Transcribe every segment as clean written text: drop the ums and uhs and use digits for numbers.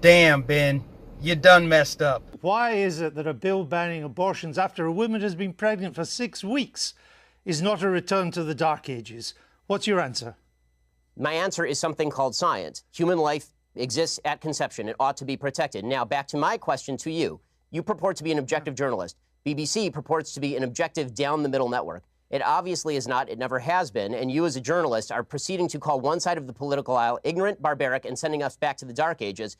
Damn, Ben, you done messed up. Why is it that a bill banning abortions after a woman has been pregnant for 6 weeks is not a return to the Dark Ages? What's your answer? My answer is something called science. Human life exists at conception. It ought to be protected. Now, back to my question to you. You purport to be an objective journalist. BBC purports to be an objective down-the-middle network. It obviously is not. It never has been. And you as a journalist are proceeding to call one side of the political aisle ignorant, barbaric, and sending us back to the Dark Ages.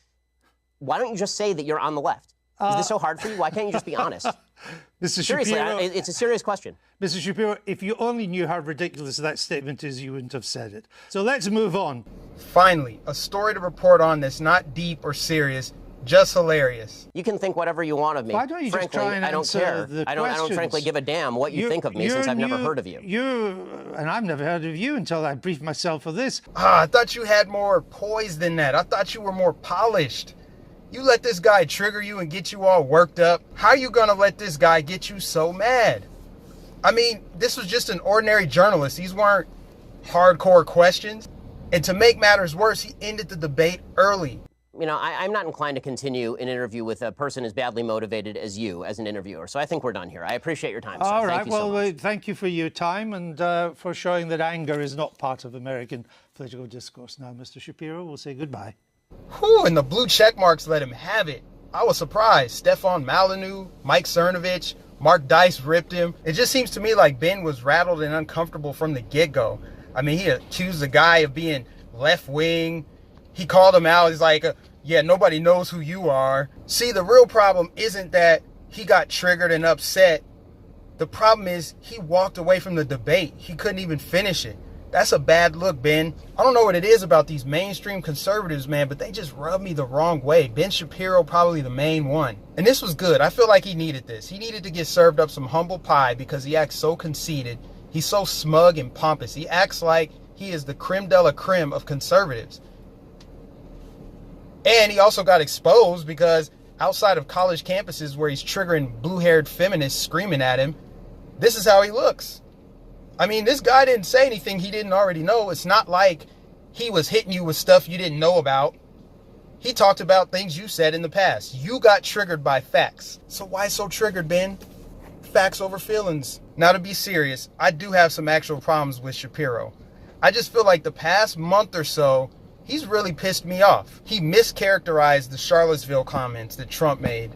Why don't you just say that you're on the left? Is this so hard for you? Why can't you just be honest? Mr. Seriously, Shapiro, it's a serious question. Mr. Shapiro, if you only knew how ridiculous that statement is, you wouldn't have said it. So let's move on. Finally, a story to report on that's not deep or serious, just hilarious. You can think whatever you want of me. Why don't you frankly, just try and I don't answer care. the I don't frankly give a damn what you think of me since I've never heard of you. And I've never heard of you until I briefed myself for this. I thought you had more poise than that. I thought you were more polished. You let this guy trigger you and get you all worked up. How are you gonna let this guy get you so mad? I mean, this was just an ordinary journalist. These weren't hardcore questions. And to make matters worse, he ended the debate early. You know, I'm not inclined to continue an interview with a person as badly motivated as you as an interviewer. So I think we're done here. I appreciate your time, sir. All right. Thank you so much. Thank you for your time and for showing that anger is not part of American political discourse. Now, Mr. Shapiro, we'll say goodbye. Whew, and the blue check marks let him have it. I was surprised. Stefan Malinu, Mike Cernovich, Mark Dice ripped him. It just seems to me like Ben was rattled and uncomfortable from the get-go. I mean, he accused the guy of being left-wing. He called him out. He's like, yeah, nobody knows who you are. See, the real problem isn't that he got triggered and upset. The problem is he walked away from the debate. He couldn't even finish it. That's a bad look, Ben. I don't know what it is about these mainstream conservatives, man, but they just rub me the wrong way. Ben Shapiro, probably the main one. And this was good. I feel like he needed this. He needed to get served up some humble pie because he acts so conceited. He's so smug and pompous. He acts like he is the creme de la creme of conservatives. And he also got exposed because outside of college campuses where he's triggering blue-haired feminists screaming at him, this is how he looks. I mean, this guy didn't say anything he didn't already know. It's not like he was hitting you with stuff you didn't know about. He talked about things you said in the past. You got triggered by facts. So why so triggered, Ben? Facts over feelings. Now, to be serious, I do have some actual problems with Shapiro. I just feel like the past month or so, he's really pissed me off. He mischaracterized the Charlottesville comments that Trump made.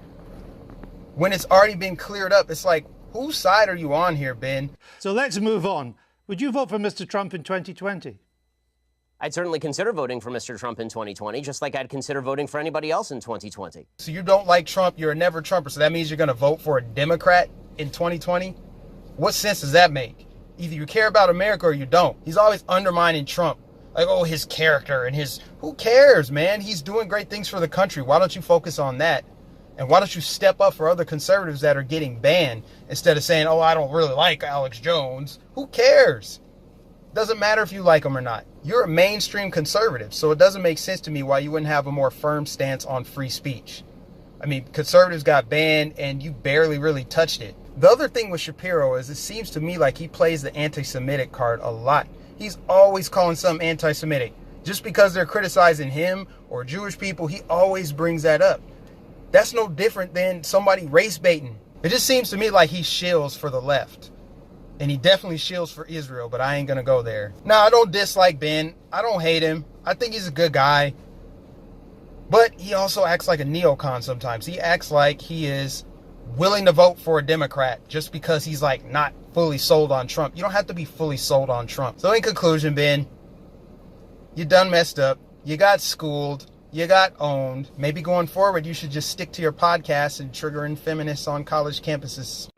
When it's already been cleared up, it's like, whose side are you on here, Ben? So let's move on. Would you vote for Mr. Trump in 2020? I'd certainly consider voting for Mr. Trump in 2020, just like I'd consider voting for anybody else in 2020. So you don't like Trump, you're a never Trumper, so that means you're going to vote for a Democrat in 2020? What sense does that make? Either you care about America or you don't. He's always undermining Trump. Like, oh, his character and his... Who cares, man? He's doing great things for the country. Why don't you focus on that? And why don't you step up for other conservatives that are getting banned instead of saying, oh, I don't really like Alex Jones. Who cares? Doesn't matter if you like him or not. You're a mainstream conservative, so it doesn't make sense to me why you wouldn't have a more firm stance on free speech. I mean, conservatives got banned and you barely really touched it. The other thing with Shapiro is it seems to me like he plays the anti-Semitic card a lot. He's always calling something anti-Semitic. Just because they're criticizing him or Jewish people, he always brings that up. That's no different than somebody race baiting. It just seems to me like he shills for the left. And he definitely shills for Israel, but I ain't gonna go there. Now, I don't dislike Ben. I don't hate him. I think he's a good guy. But he also acts like a neocon sometimes. He acts like he is willing to vote for a Democrat just because he's like not fully sold on Trump. You don't have to be fully sold on Trump. So in conclusion, Ben, you done messed up. You got schooled. You got owned. Maybe going forward, you should just stick to your podcast and triggering feminists on college campuses.